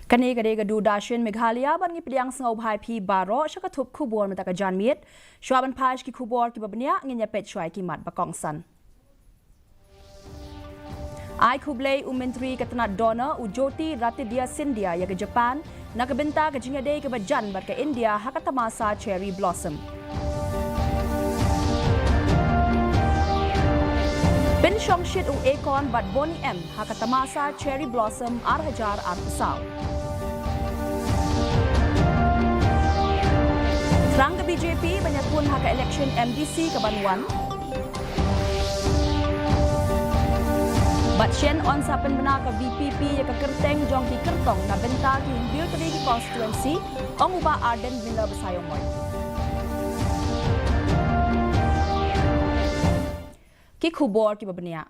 Kani kadega du dashin Meghalaya ban ngi piliang sngau bhai phi baro shaka thup khubor mata ka janmiet shwaban phaj ki khubor ki babnya nginya pet shwai ki mat bakong san ai khublei umentri katna dona u joti ratidia Sindia ya ke Japan nakabenta ka jinga dei ke bajan bar ka India hakatamasa cherry blossom bin shong shit u ekon bat boni m hakatamasa cherry blossom arhajar arpusau Rang ke BJP banyak pun hak election MDC ke Banwan. Batsyen on sapen bena ke VPP ya ke Kerteng jong ki Kertong na benta ki bil ke di constituency ong uba Arden Villa Besayongoy. Ki khubor ki babnia.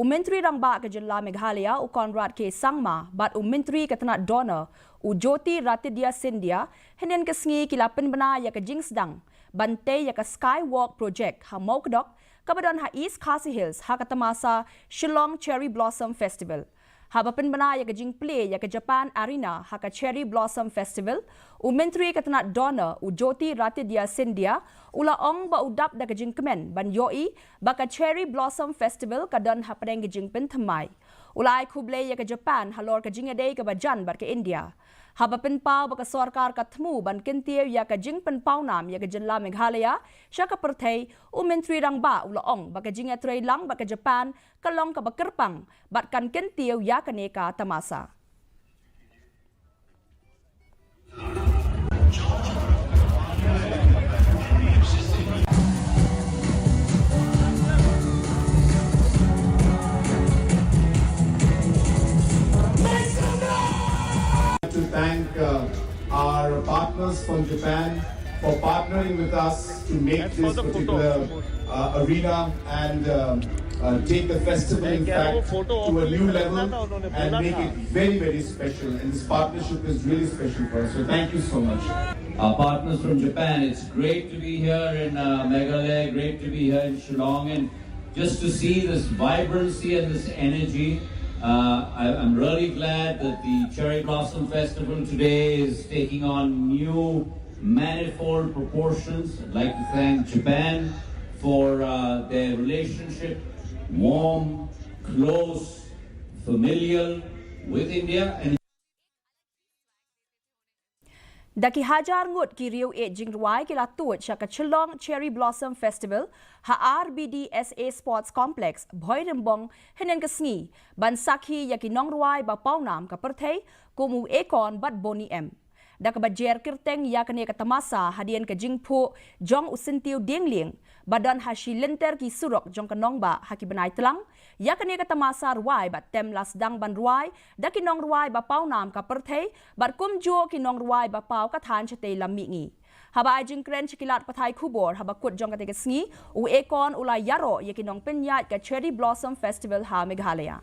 Menteri Rangba ke Jilla Meghalaya u Conrad K Sangma bat Menteri katna donor u Joti Ratidia Sindia henen ke sngi kilapen bena ya ke Jingsdang bante ya ke Skywalk project ha mokdok kabadon ha East KHASI Hills ha katamasa Shillong Cherry Blossom Festival ha bapen bena ya ke Jing Play ya ke Japan Arena ha ka Cherry Blossom Festival u Menteri katna donor u Joti Ratidia Sindia ula ong ba udap da ke Jing Kemen ban yoi ba ka Cherry Blossom Festival kadon ha padeng ke Jing pen thamai ulai khublei ya ke Japan halor ke Jing adei ke bajan bar ke India haba pen pau ba ka sarkar ka thmu ban kintieu ya ka Jing pen pau nam ya ke Jilla Meghalaya shaka perthei u Menteri Rangba ula ong ba ka Jing atrei lang ba ka Japan ka long ka ba kerpang bat kan kintieu ya ka neka tamasa to thank our partners from Japan for partnering with us to make this particular arena and take the festival in fact to a new level and make it very, very special. And this partnership is really special for us. So thank you so much. Our partners from Japan, it's great to be here in Meghalaya, great to be here in Shillong, and just to see this vibrancy and this energy. I'm really glad that the Cherry Blossom Festival today is taking on new manifold proportions. I'd like to thank Japan for their relationship, warm, close, familial with India. And Daki hajar ngut ki riu e jingruai ki latut shaka Shillong Cherry Blossom Festival ha RBDSA Sports Complex Bhoi Rimbong henen ke sngi ban sakhi ya ki nongruai ba paunam ka perthei kumu ekon bat boni m dak ba jer kirteng ya kane ka tamasa hadian ke jingphu jong usintiu dingling badan hashi lenter ki surok jong ka nongba haki banai telang ya kane ka tamasa ruai bat tem las dang ban ruai dak ki nongruai ba paunam ka perthei bat kum jo ki nongruai ba pau ka than chete lami ngi haba jing kren chikilat pathai khubor haba kut jong ka te sngi u ekon ulai yaro ye ki nong penyat ka Cherry Blossom Festival ha Meghalaya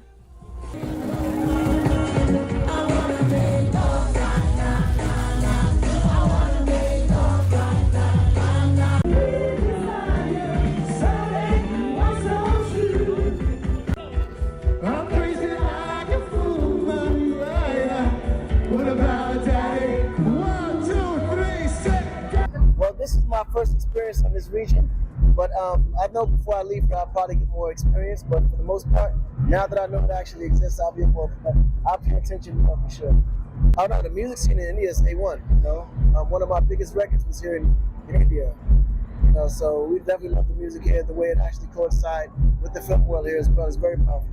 This is my first experience in this region, but I know before I leave, I'll probably get more experience. But for the most part, now that I know it actually exists, I'll pay attention more for sure. Oh no, the music scene in India is A1. You know, one of my biggest records was here in India. You know, so we definitely love the music here. The way it actually coincides with the film world here as well is very powerful.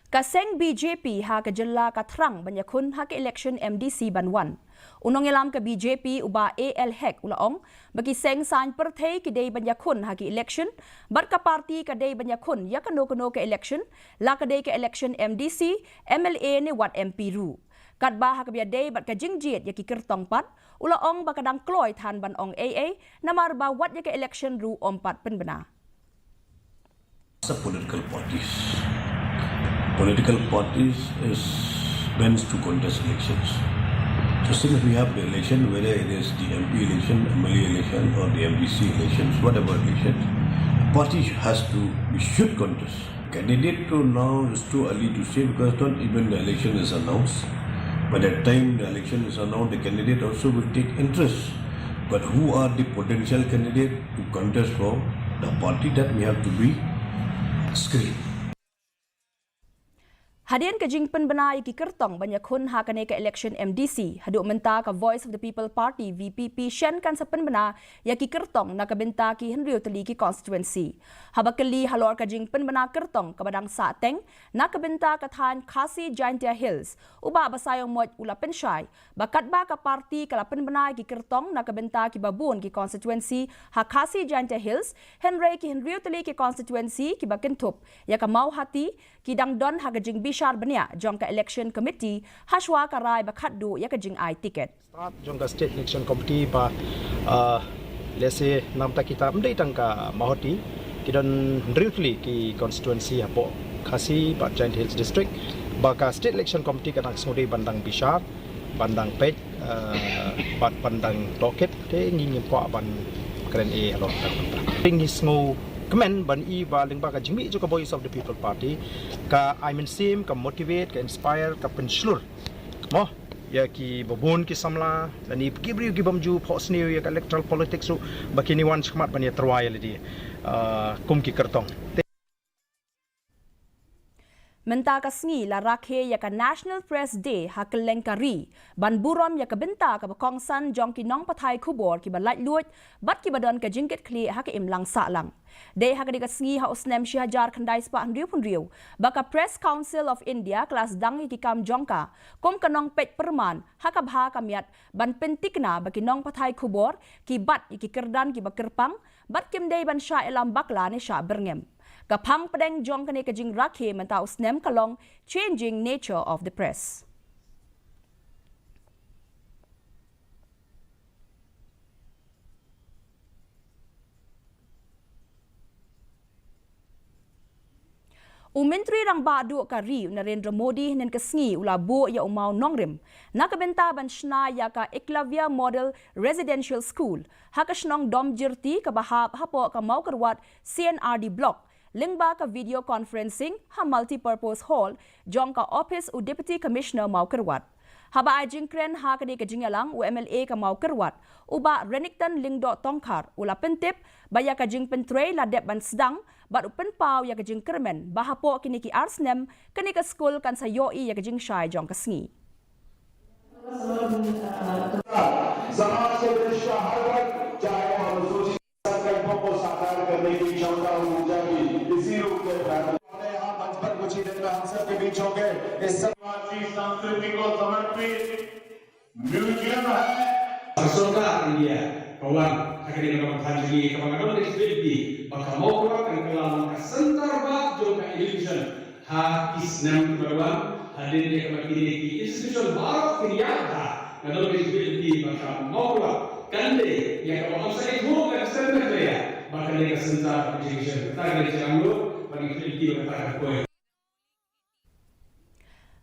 Kaseng BJP ha ka Jilla ka Thrang banyakun ha ka election MDC Banwan. Unong ilam ka BJP uba AL hek ulaong bagi seng san perthei ki dei banyakun ha ki election bar ka party ka dei banyakun ya kano ka election la ka dei ka election MDC MLA ni wat MP ru. Kat ba ha ka bia dei bat ka jingjiet ya ki Kertong pat ulaong ba kadang kloy than ban ong AA namar ba wat ya ka election ru ompat penbena. Political parties is meant to contest elections. So since we have the election, whether it is the MP election, MLA election or the MDC elections, whatever elections, party should contest. candidate to now is too early to say because not even the election is announced. By the time the election is announced, the candidate also will take interest. But who are the potential candidate to contest for the party, that we have to be screened. Hadian ke jing penbenai ki kertong banyak kun hakane ke election MDC haduk menta ka Voice of the People Party VPP shen kan sepen bena ya ki kertong nak benta ki Henry Teli ki constituency habakeli halor ka jing penbena kertong ka badang Sateng nak benta ka than KHASI Giantia Hills uba basayong moj ula pensyai bakat ba ka parti kala penbenai ki kertong nak benta ki babun ki constituency ha KHASI Giantia Hills Henry Teli ki constituency ki bakentup ya ka mau hati ki dangdon ha ka jing Bishar benia jong ka election committee haswa karai bakhatdu ya ka jing ai ticket start jong ka state election committee pa lese namta kita mdai tangka mahoti kidan briefly ki constituency apo KHASI pa Giant Hills district baka state election committee ka nak smudi bandang Bishar bandang Pej bandang Toket te ngingin po ban kren e alot ta pingi smo kemen ban I ba lingba ka jingmi jo ka Voice of the People Party ka I mean sim ka motivate ka inspire ka penslur mo ya ki babun ki samla lani gibri ki bamju posni ya ka electoral politics su bakini wan khmat ban ya terwaya lidi kum ki kertong Menta ka sngi la rakhe ya ka National Press Day ha kelengkari ban burom ya ka benta ka bakongsan jong ki nong pathai khubor ki balai luot bat ki badon ka jingket kli ha ka imlang sa lang de ha ka di ka sngi ha usnem shi hajar khandai spa andriu punriu baka Press Council of India kelas dang ki kam jongka kom ka nong pet perman ha ka bha ka miat ban pentikna baki nong pathai khubor ki bat ki kerdan ki bakirpang bat kim dei ban sha elam bakla ne sha berngem Kapang pedeng jong kane kajing rakhe menta usnem kalong changing nature of the press. Menteri rang badu kari Narendra Modi nen kesngi ula bu ya umau nongrim nakabenta ban shna ya ka Eklavya Model Residential School hakashnong dom jirti ka bahab hapo ka mau kerwat CNRD block lingba ka video conferencing ha multi-purpose hall jong ka office u deputy commissioner mau kerwat haba ajing kren ha ka di ka jingalang u MLA ka mau kerwat uba reniktan lingdo tongkar ula pentip baya ka jing pentrei la dep ban sedang bat upen pau ya ka jing kermen bahapo kini ki arsnem kini ka school kan sayoi ya ka jing shai jong ka sngi समाज के दृश्य हर वक्त चाहे वो अनुसूचित संकल्पों को साकार करने की क्षमता और ऊर्जा की इसी रूप में हमारे यहाँ मंच पर कुछ ही देर में हम सब के बीच होंगे इस समाजी संस्कृति को समर्पित म्यूजियम है Soka India kawan akhirnya dapat haji kebangakan disability maka mau keluarkan kelam kesentar bab jom education ha isnam kawan hadir dia kembali di institution baru kriya kalau disability maka mau keluar kande yang kalau saya guru kan standar dia maka dia kesentar education kita ada jalan lu bagi disability kata koi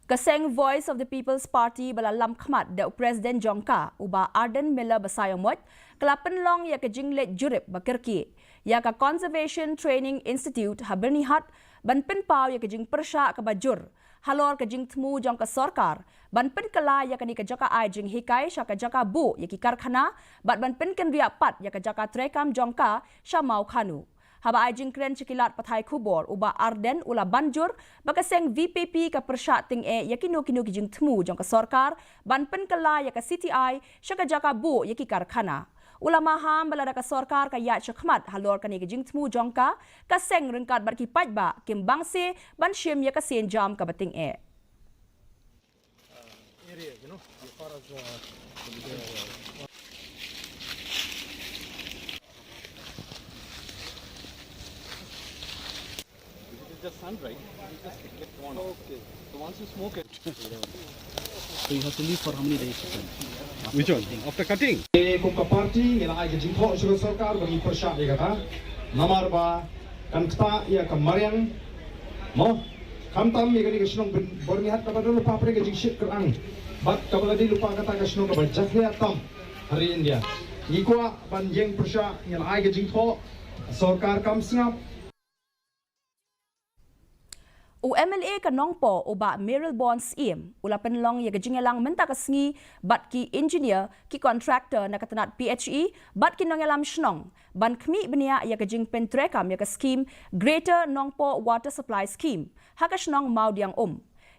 Kaseng Voice of the People's Party balalam khmat da President Jongka uba Arden Miller basayomot kelapen long ya ka jinglet jurip bakirki ya ka Conservation Training Institute ha bernihat ban pen pau ya ka jing persha ka bajur halor ka jing tmu jong ka sarkar ban pen kala ya ka ni ka jaka ai jing hikai sha ka jaka bu ya ki karkhana bat ban pen ken ria pat ya ka jaka trekam jongka sha mau khanu haba ajing kren cikilat pathai khubor uba Arden ula banjur bakaseng VPP ka persya ting e yakino kino kijing tmu jong ka sarkar ban pen kala ya ka CTI syaka jaka bu yaki karkhana ulama ham balada ka sarkar ka ya chakmat halor ka ni kijing tmu jong ka kaseng rengkat bar ki pajba kim bangse ban shim ya ka sen jam ka bating e area you know as far as just sun, right? You just get one. Okay. So once you smoke it, so you have to leave for how many days? which one? After cutting. Kung kaparti, ila ay jingho sugar sarkar bagi persya dia kata, namar ba kan kta ya kamarian mo kamtam ya gani kasnong bernihat kepada lupa pre gajing ship kerang, bat kabala di lupa kata kasnong kepada jakle atam hari India. Ikwa banjeng persya ila ay jingho sarkar kam singap MLA ka nongpo uba Meryl Bonds ulapan long ya gajingelang menta kasngi bat ki engineer ki contractor na katanat PHE bat ki nongelam shnong ban kmi benia ya gajing pentrekam ya ka scheme Greater Nongpo Water Supply Scheme haka shnong maudiang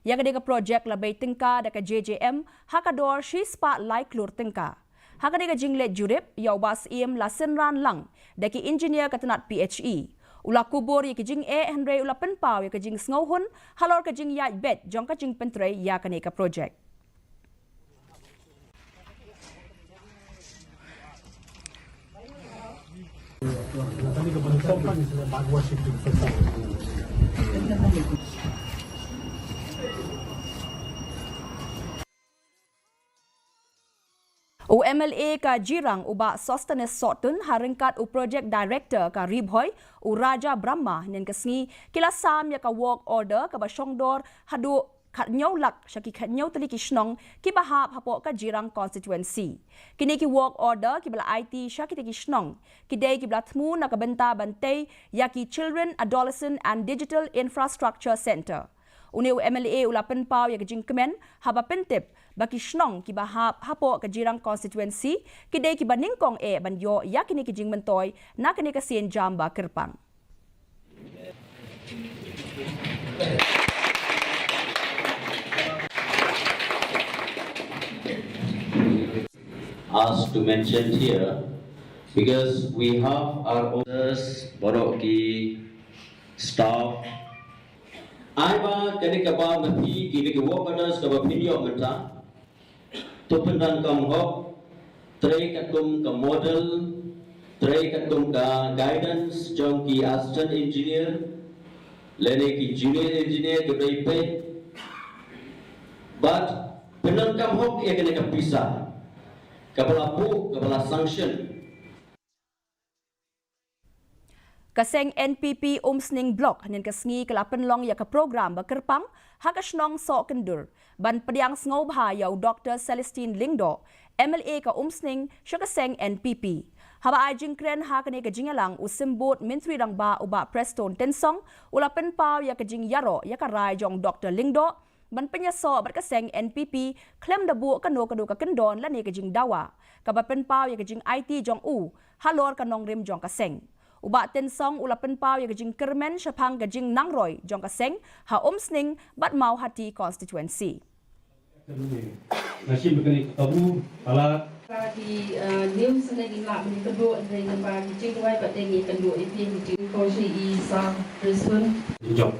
ya ka project labay tingka da ka JJM haka dor shi spa like lur tingka haka de gajing let jurip ya ubas la senran lang da ki engineer katanat PHE ula kubur ya kijing Henry ula penpau ya kijing sngohun halor kijing ya bet jong kijing pentre ya kaneka project. MLA ka Jirang uba Sostenes Sotun haringkat project director ka Ribhoy Raja Brahma nen kasngi kilasam ya ka work order ka basyongdor hadu khatnyaw lak syaki khatnyaw tali kishnong ki bahap hapo ka Jirang constituency kini ki work order ki bala IT syaki tali kishnong kidai ki bala thmu na ka benta bantay ya ki Children Adolescent and Digital Infrastructure Center Uniu MLA ulapan pau ya kajing kemen haba pentip baki shnong ki bahap hapo ka Jirang constituency kidai ki baningkong banyo ya kini kijing mentoy na kini kasien jamba kerpang. Asked to mention here because we have our owners, Boroki, staff. Aiba kani kaba mati kini work orders kaba video mata. Tupundan kam hok, tray katum ka model, tray katum ka guidance, jom ki assistant engineer, lene ki junior engineer ke beripe. But pendan kam hok ia kena kapisah. Kapala bu, kapala sanction. Kaseng NPP Umsning Block nen kasngi kelapan long ya ka program bakerpang hakasnong so kendur ban pediang sngob ha yau Dr. Celestine Lingdo MLA ka Umsning sya kaseng NPP haba ajing kren ha kane ka jingalang usimbot mentri rang ba uba Preston Tensong ulapen pau ya ka jing yaro ya ka rai jong Dr. Lingdo ban penyaso bat kaseng NPP klem dabu kano ka kendon la ne ka jing dawa ka bapen pau ya ka jing IT jong halor ka nong rim jong kaseng Uba Tensong ulapan pau ya gajing kermen syapang gajing nangroy jong kaseng ha Umsning bat mau hati constituency. Nasi begini tabu pala di news na gila ni kedua dari lembar gijing wai bat dengi kedua ipin gijing kosi I sang Brisbane. job.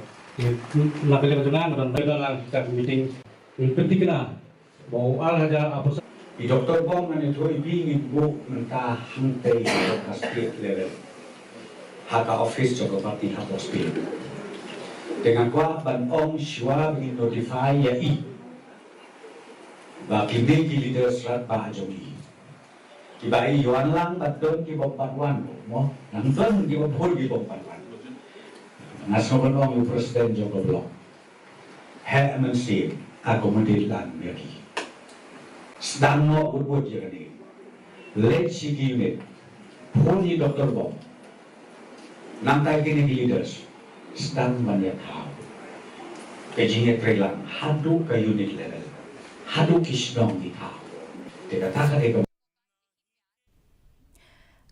Lakukan dengan dan dalam kita meeting penting kena mau haja apa di Dr. Bom na nito ibingin bu mentah hantay ka state level. Haka office joko parti hospital. Dengan kuat ban om shwa begin notify ya I. Ba kinde ki leader serat ba jogi. Ki ba I yuan lang baton ki bom patwan mo. Nang ton ki bom hol ki bom patwan. Nasional om presiden joko blok. He MNC akomodir lan merki. Sedang no urbut jani. Let si unit. Poli Dr. Bom. Namtai kini leaders sedang banyak hal. Kejingnya trelang hadu ke unit level, hadu kisnong di hal. Dikatakan eko.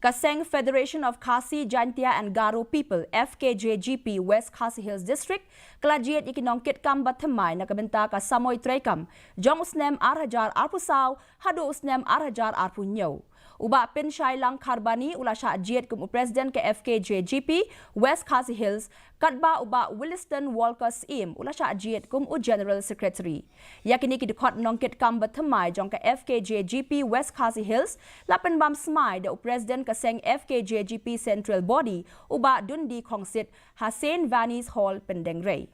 Kaseng Federation of KHASI, Jaintia and Garo People FKJGP West KHASI Hills District kelajiat ikinongkit kam batemai na kabenta ka Samoy Trekam jong usnem arhajar arpusaw hadu usnem arhajar arpunyaw. Uba pin Shailang Kharbani ula sya jiet kum Presiden ke FKJGP West KHASI Hills katba uba Williston Walker ula sya jiet kum General Secretary. Yakini kidukot nongkit kam batemai jong ke FKJGP West KHASI Hills lapen bam smai de Presiden kaseng FKJGP Central Body uba dundi kongsit Hasen Vanis Hall Pendeng Ray.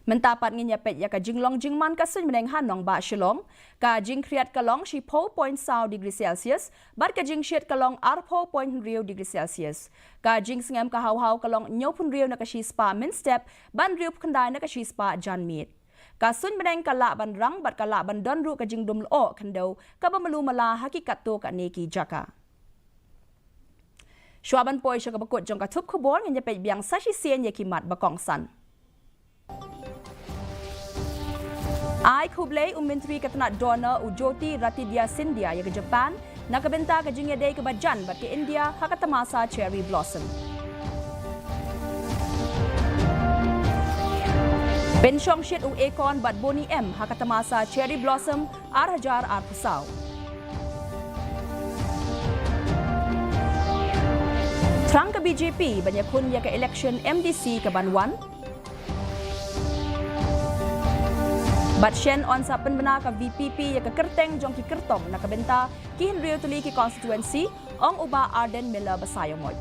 Mentapat nginyapet ya ka jinglong jingman kasun meneng hanong ba shilong ka jing kriat kalong shi 4.0 degree Celsius bar ka jing shiat kalong ar 4.0 degree Celsius ka jing singam ka haw kalong nyopun rio na ka shi spa min step ban rio kendai na ka shi spa jan meet Kasun benang kalak ban rang bat kalak ban don ru ka jingdum lo kandau ka bamalu mala hakikat to ka neki jaka. Shuaban poi sya ka bakut jong ka thup khobor ngin japet biang sashi sien ye kimat bakong san. Ai kublay Menteri Katana Dona Ujoti Ratidia Sindhya ya ke Japan nak kebenta ke jingya day ke bajan bat ke India hakata masa cherry blossom. Pensyong shit ekon bat boni M hakata masa cherry blossom hajar pesau. Terang ke BJP banyak kun ya ke election MDC ke Banwan. Bat Shen on sa penbena ka VPP ya ke Kerteng jong ki Kertong nak kebenta ki Henry tuli ki constituency ong uba Arden Miller Basayomot.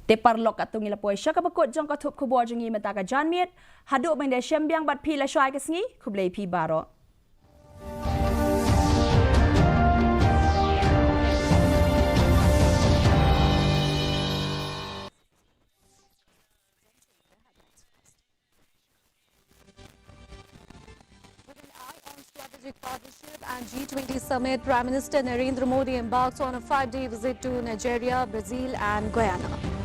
Teparlok atung ila poi sya ka bakut jong ka thup khobor jong i meta ka janmiet haduk meng de syembiang bat pi la syai ke sngi kublai pi baro. Strategic Partnership and G20 Summit, Prime Minister Narendra Modi embarks on a 5-day visit to Nigeria, Brazil and Guyana.